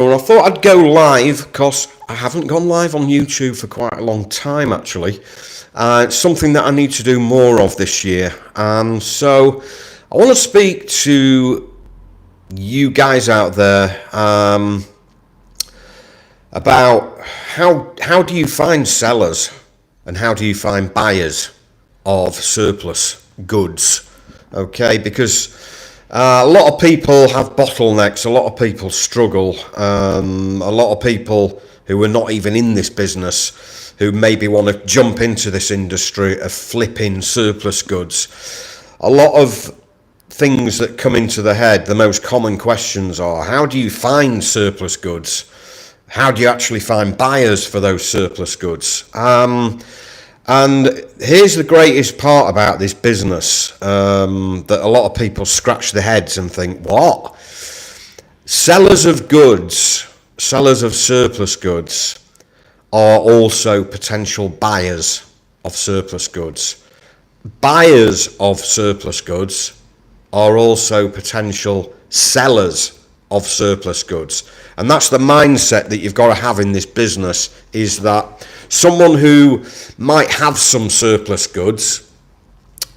Well, I thought I'd go live because I haven't gone live on YouTube for quite a long time, actually. It's something that I need to do more of this year. So I want to speak to you guys out there about how do you find sellers and how do you find buyers of surplus goods? Okay, because a lot of people have bottlenecks, a lot of people struggle, a lot of people who are not even in this business, who maybe want to jump into this industry of flipping surplus goods. A lot of things that come into the head, the most common questions are, how do you find surplus goods? How do you actually find buyers for those surplus goods? And here's the greatest part about this business, that a lot of people scratch their heads and think, what? Sellers of goods, sellers of surplus goods are also potential buyers of surplus goods. Buyers of surplus goods are also potential sellers of surplus goods. And that's the mindset that you've got to have in this business, is that someone who might have some surplus goods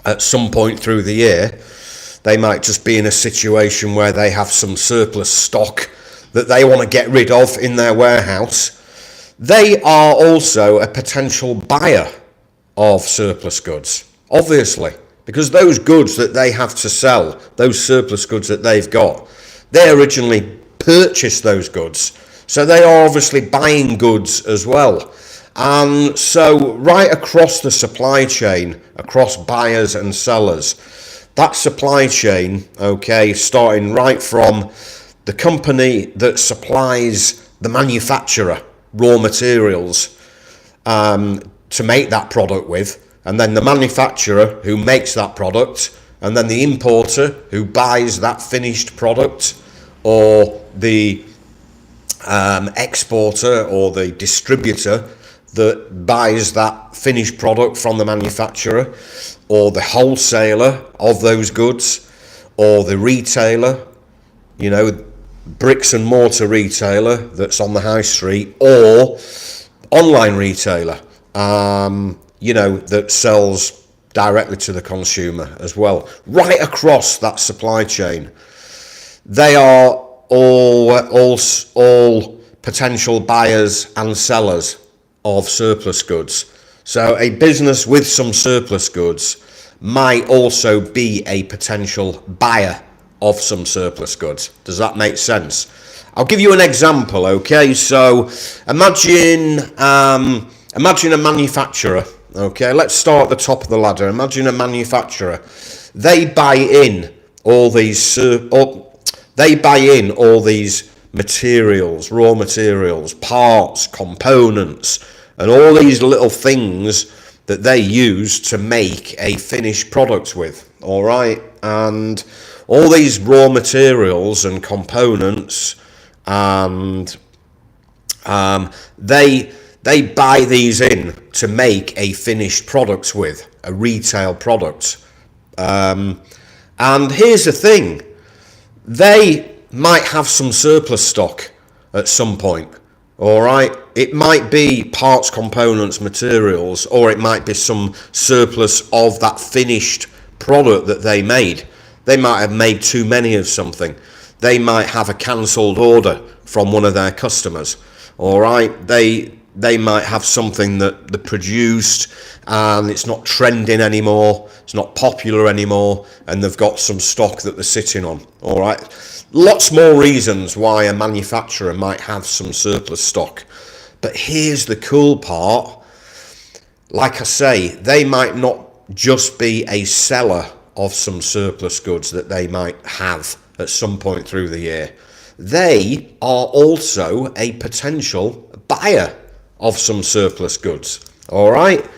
at some point through the year, they might just be in a situation where they have some surplus stock that they want to get rid of in their warehouse. They are also a potential buyer of surplus goods, obviously, because those goods that they have to sell, those surplus goods that they've got, they originally purchased those goods, so they are obviously buying goods as well. And so right across the supply chain, across buyers and sellers, that supply chain, okay, starting right from the company that supplies the manufacturer raw materials to make that product with, and then the manufacturer who makes that product, and then the importer who buys that finished product, or the exporter or the distributor that buys that finished product from the manufacturer, or the wholesaler of those goods, or the retailer, you know, bricks and mortar retailer that's on the high street, or online retailer, you know, that sells directly to the consumer as well. Right across that supply chain, they are all potential buyers and sellers of surplus goods. So a business with some surplus goods might also be a potential buyer of some surplus goods. Does that make sense? I'll give you an example, okay? So imagine a manufacturer, okay? Let's start at the top of the ladder. Imagine a manufacturer. They buy in all these materials, raw materials, parts, components, and all these little things that they use to make a finished product with, all right? And all these raw materials and components, and they buy these in to make a finished product with, a retail product. And here's the thing, they might have some surplus stock at some point, all right? It might be parts, components, materials, or it might be some surplus of that finished product that they made. They might have made too many of something. They might have a cancelled order from one of their customers, all right? They might have something that they produced and it's not trending anymore, it's not popular anymore, and they've got some stock that they're sitting on, all right? Lots more reasons why a manufacturer might have some surplus stock. But here's the cool part. Like I say, they might not just be a seller of some surplus goods that they might have at some point through the year. They are also a potential buyer of some surplus goods, all right?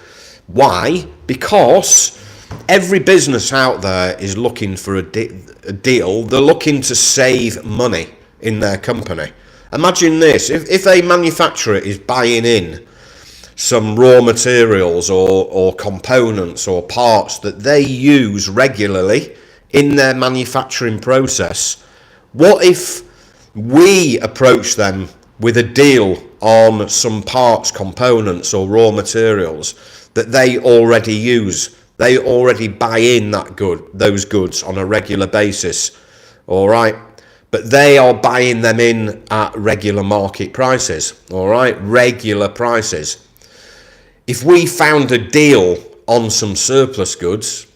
Why? Because every business out there is looking for a deal. They're looking to save money in their company. Imagine this, if a manufacturer is buying in some raw materials or components or parts that they use regularly in their manufacturing process, what if We approach them with a deal on some parts, components or raw materials that they already use. They already buy in those goods on a regular basis. All right. But they are buying them in at regular market prices. All right. Regular prices. If we found a deal on some surplus goods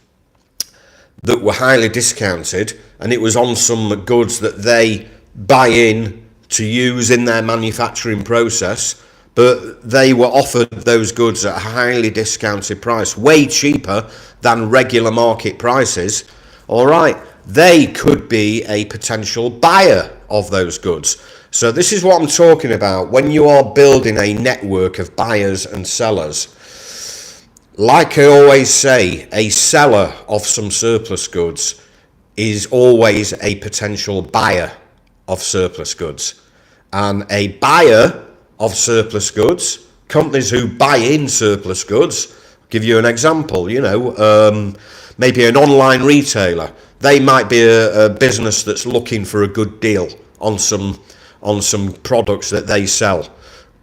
that were highly discounted, and it was on some goods that they buy in to use in their manufacturing process, but they were offered those goods at a highly discounted price, way cheaper than regular market prices, all right, they could be a potential buyer of those goods. So this is what I'm talking about when you are building a network of buyers and sellers. Like I always say, a seller of some surplus goods is always a potential buyer of surplus goods. And a buyer of surplus goods, companies who buy in surplus goods, give you an example, maybe an online retailer. They might be a business that's looking for a good deal on some products that they sell.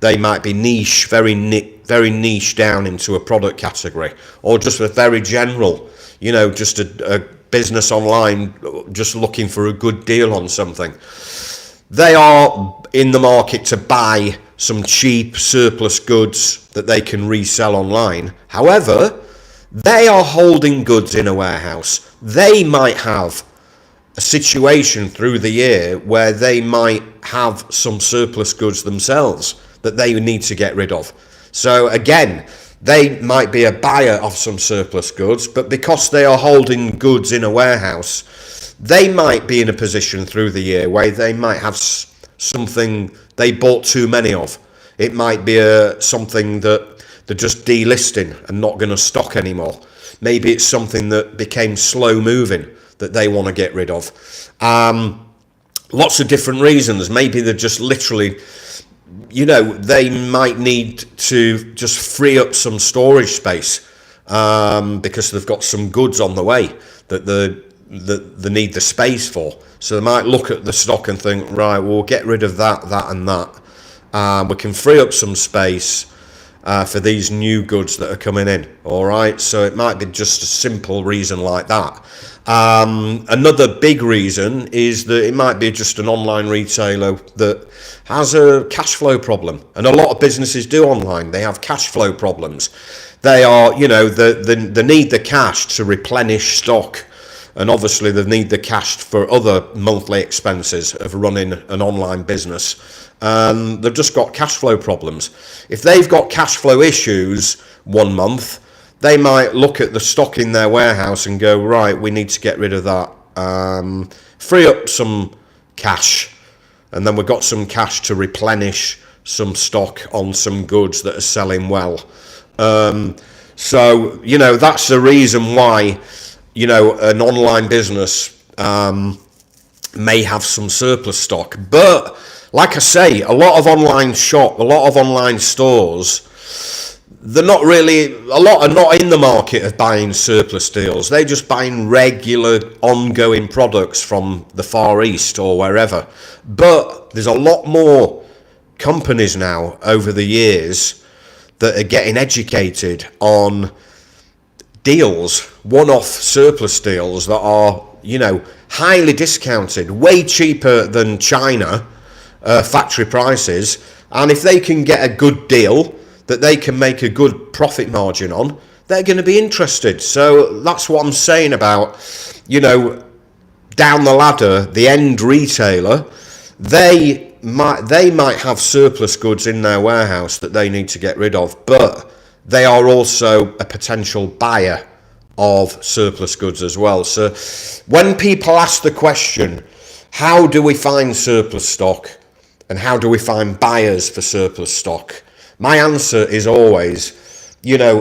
They might be niche, very niche down into a product category, or just a very general, just a business online just looking for a good deal on something. They are in the market to buy some cheap surplus goods that they can resell online. However, they are holding goods in a warehouse. They might have a situation through the year where they might have some surplus goods themselves that they need to get rid of. So again, they might be a buyer of some surplus goods, but because they are holding goods in a warehouse, they might be in a position through the year where they might have something they bought too many of. It might be something that they're just delisting and not going to stock anymore. Maybe it's something that became slow moving that they want to get rid of. Lots of different reasons. Maybe they're just literally, they might need to just free up some storage space because they've got some goods on the way that they need the space for. So they might look at the stock and think, right, we'll get rid of that and that. We can free up some space for these new goods that are coming in. All right, so it might be just a simple reason like that. Another big reason is that it might be just an online retailer that has a cash flow problem, and a lot of businesses do online. They have cash flow problems. They are, they need the cash to replenish stock, and obviously they need the cash for other monthly expenses of running an online business. They've just got cash flow problems. If they've got cash flow issues one month, they might look at the stock in their warehouse and go, right, we need to get rid of that, free up some cash, and then we've got some cash to replenish some stock on some goods that are selling well. So, that's the reason why, an online business may have some surplus stock. But like I say, a lot of online stores, a lot are not in the market of buying surplus deals. They're just buying regular ongoing products from the Far East or wherever. But there's a lot more companies now over the years that are getting educated on deals, one-off surplus deals that are, highly discounted, way cheaper than China factory prices. And if they can get a good deal that they can make a good profit margin on, they're going to be interested. So that's what I'm saying about, down the ladder, the end retailer, they might have surplus goods in their warehouse that they need to get rid of, but they are also a potential buyer of surplus goods as well. So when people ask the question, how do we find surplus stock and how do we find buyers for surplus stock? My answer is always,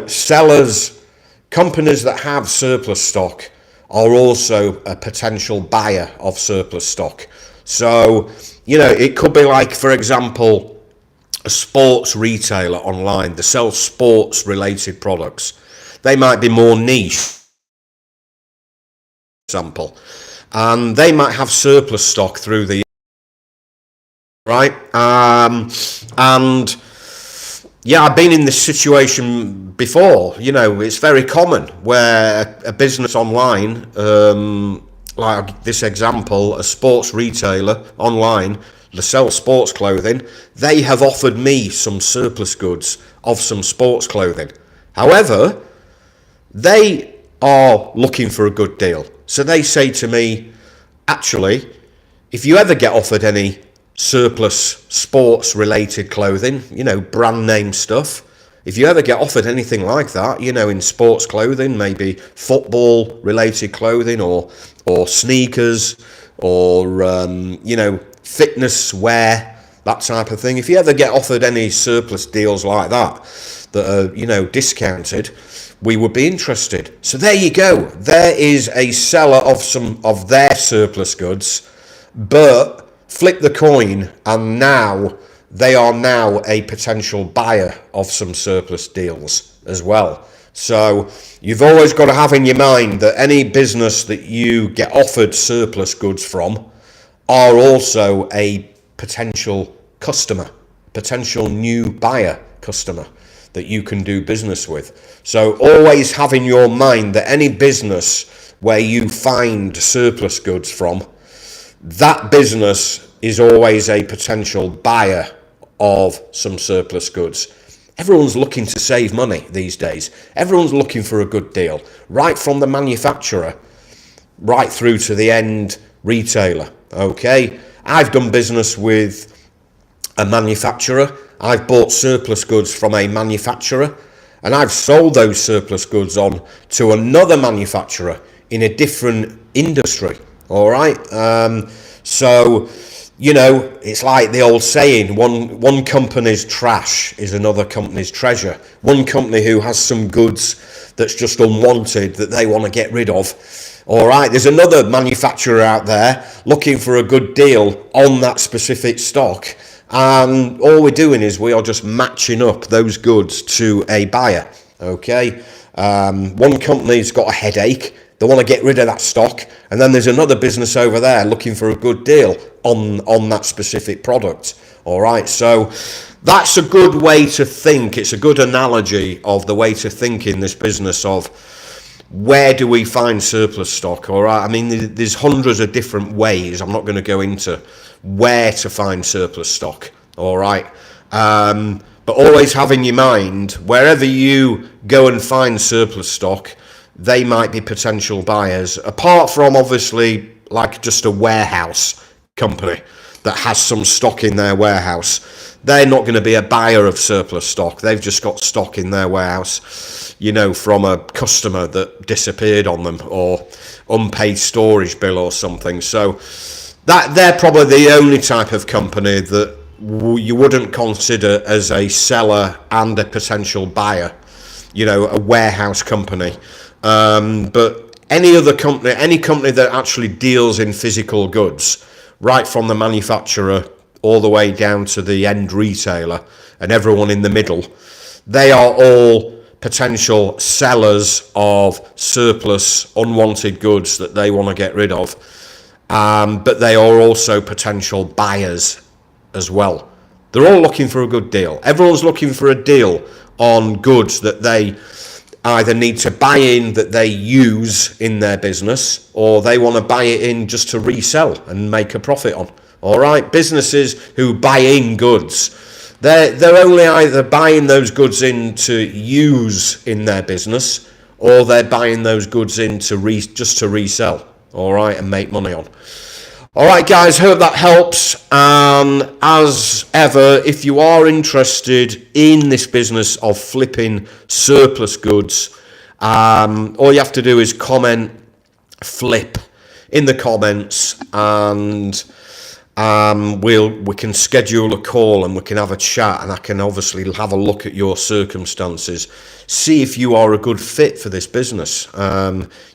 sellers, companies that have surplus stock are also a potential buyer of surplus stock. So, it could be like, for example, a sports retailer online that sells sports related products. They might be more niche, for example, and they might have surplus stock through the right? And yeah, I've been in this situation before. You know, it's very common where a business online, like this example, a sports retailer online, they sell sports clothing. They have offered me some surplus goods of some sports clothing. However, they are looking for a good deal. So they say to me, actually, if you ever get offered any surplus sports related clothing, you know, brand name stuff, if you ever get offered anything like that, you know, in sports clothing, maybe football related clothing or sneakers or, you know, fitness wear, that type of thing. If you ever get offered any surplus deals like that, that are, you know, discounted, we would be interested. So there you go. There is a seller of some of their surplus goods, but flip the coin, and now they are now a potential buyer of some surplus deals as well. So you've always got to have in your mind that any business that you get offered surplus goods from are also a potential customer, potential new buyer customer that you can do business with. So always have in your mind that any business where you find surplus goods from, that business is always a potential buyer of some surplus goods. Everyone's looking to save money these days. Everyone's looking for a good deal, right from the manufacturer right through to the end retailer. Okay, I've done business with a manufacturer. I've bought surplus goods from a manufacturer, and I've sold those surplus goods on to another manufacturer in a different industry. All right, so you know, it's like the old saying, one company's trash is another company's treasure. One company who has some goods that's just unwanted that they want to get rid of. All right, there's another manufacturer out there looking for a good deal on that specific stock. And all we're doing is we are just matching up those goods to a buyer. Okay, one company's got a headache. They want to get rid of that stock, and then there's another business over there looking for a good deal on that specific product. All right, so that's a good way to think. It's a good analogy of the way to think in this business of where do we find surplus stock. All right, I mean, there's hundreds of different ways. I'm not going to go into where to find surplus stock. All right, but always have in your mind, wherever you go and find surplus stock, they might be potential buyers, apart from obviously like just a warehouse company that has some stock in their warehouse. They're not going to be a buyer of surplus stock. They've just got stock in their warehouse, you know, from a customer that disappeared on them or unpaid storage bill or something. So that they're probably the only type of company that you wouldn't consider as a seller and a potential buyer, you know, a warehouse company. But any other company, any company that actually deals in physical goods, right from the manufacturer all the way down to the end retailer and everyone in the middle, they are all potential sellers of surplus, unwanted goods that they want to get rid of. But they are also potential buyers as well. They're all looking for a good deal. Everyone's looking for a deal on goods that they either need to buy in that they use in their business, or they want to buy it in just to resell and make a profit on. All right, businesses who buy in goods, they're only either buying those goods in to use in their business, or they're buying those goods in to just to resell. All right, and make money on. All right, guys, hope that helps. As ever, if you are interested in this business of flipping surplus goods, all you have to do is comment flip in the comments, and we can schedule a call and we can have a chat, and I can obviously have a look at your circumstances, see if you are a good fit for this business.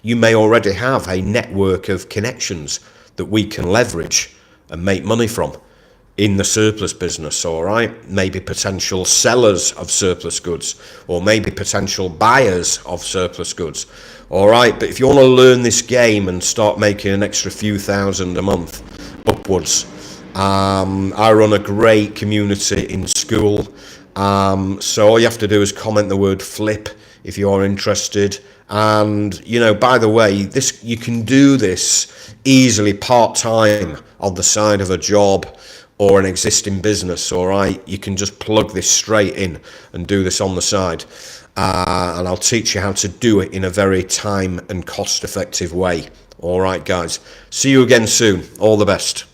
You may already have a network of connections that we can leverage and make money from in the surplus business. All right, maybe potential sellers of surplus goods, or maybe potential buyers of surplus goods. All right, but if you want to learn this game and start making an extra few thousand a month upwards, I run a great community in school. So all you have to do is comment the word flip if you're interested. And, you know, by the way, this, you can do this easily part-time on the side of a job or an existing business, all right? You can just plug this straight in and do this on the side. And I'll teach you how to do it in a very time and cost-effective way. All right, guys. See you again soon. All the best.